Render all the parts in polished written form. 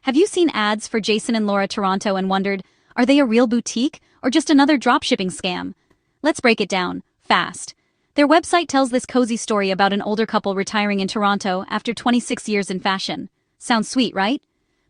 Have you seen ads for Jason and Laura Toronto and wondered, are they a real boutique or just another dropshipping scam? Let's break it down, fast. Their website tells this cozy story about an older couple retiring in Toronto after 26 years in fashion. Sounds sweet, right?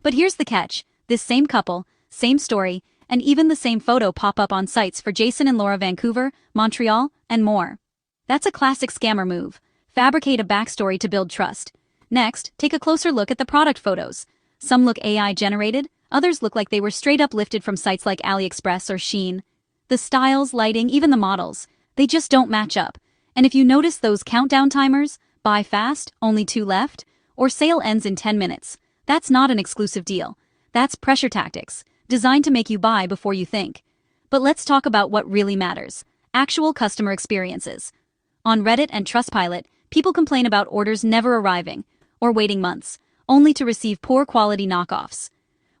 But here's the catch. This same couple, same story, and even the same photo pop up on sites for Jason and Laura Vancouver, Montreal, and more. That's a classic scammer move. Fabricate a backstory to build trust. Next, take a closer look at the product photos. Some look AI generated, others look like they were straight up lifted from sites like AliExpress or Shein. The styles, lighting, even the models, they just don't match up. And if you notice those countdown timers, buy fast, only 2 left, or sale ends in 10 minutes, that's not an exclusive deal. That's pressure tactics, designed to make you buy before you think. But let's talk about what really matters. Actual customer experiences. On Reddit and Trustpilot, people complain about orders never arriving, or waiting months, only to receive poor quality knockoffs.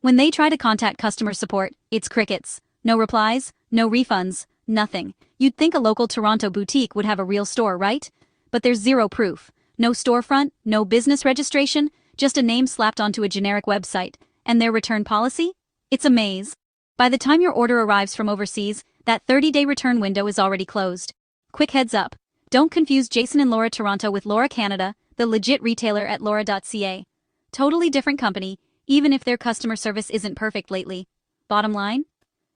When they try to contact customer support, it's crickets. No replies, no refunds, nothing. You'd think a local Toronto boutique would have a real store, right? But there's zero proof. No storefront, no business registration, just a name slapped onto a generic website. And their return policy? It's a maze. By the time your order arrives from overseas, that 30-day return window is already closed. Quick heads up. Don't confuse Jason and Laura Toronto with Laura Canada, the legit retailer at Laura.ca. Totally different company, even if their customer service isn't perfect lately. Bottom line?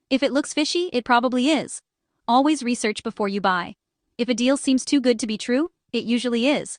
If it looks fishy, it probably is. Always research before you buy. If a deal seems too good to be true, it usually is.